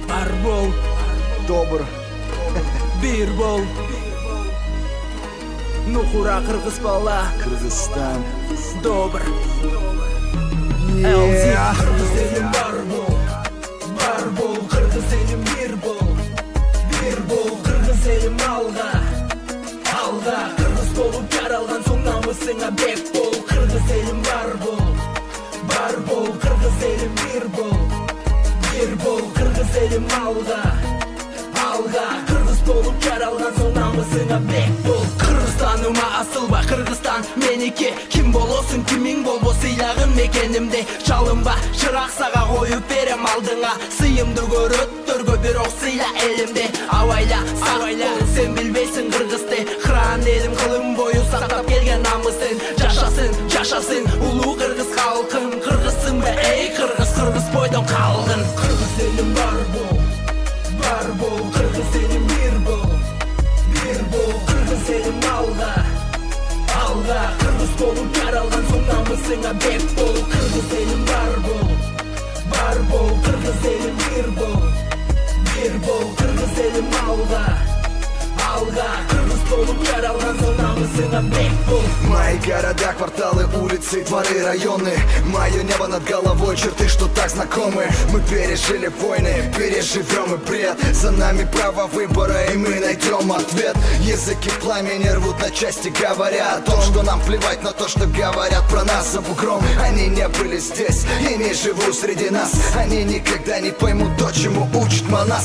бар бол, добр. бир бол. Нухура кыргыз бала, Кыргызстан. добр. Yeah. Кыргыз элим бар бол, кыргыз элим бир бол, кыргыз элим алга, кыргыз болуп жаралган соң намысыңа бек бол. Кыргыз элим бар бол, кыргыз элим бир бол, кыргыз элим алга, кыргыз болуп жаралган соң намысыңа бек бол. Кыргызстаныма асылба, Кыргызстан меники. Ким болосуң, кимиң болбо, сыйлагын мекенимде. Чалынба, чырак сага коюп берем алдыңа. Сыйымды көрөттөргө бирок сыйла элимде. Абайла, бол, сен билбейсиң кыргызды. Кыран элим кылым бою сактап келген намысын. Жашасын улуу кыргыз калкын. Кыргызсыңбы эй кыргыз, кыргыз бойдон калдың. Кыргыз элим бар бол, кыргыз элим бир бол, кыргыз элим алга, кыргыз болуп жаралган соң намысыңа бек бол. Кыргыз элим бар бол, кыргыз элим бир бол, кыргыз элим алга, кыргыз болуп жаралган соң намысыңа бек бол. Мои города, кварталы, улицы, дворы, районы. Мое небо над головой, черты, что так знакомы. Мы пережили войны, переживем и бред. За нами право выбора, и мы найдем ответ. Языки пламени рвут на части, говоря о том, что нам плевать на то, что говорят про нас за бугром. Они не были здесь и не живут среди нас. Они никогда не поймут то, чему учит Манас.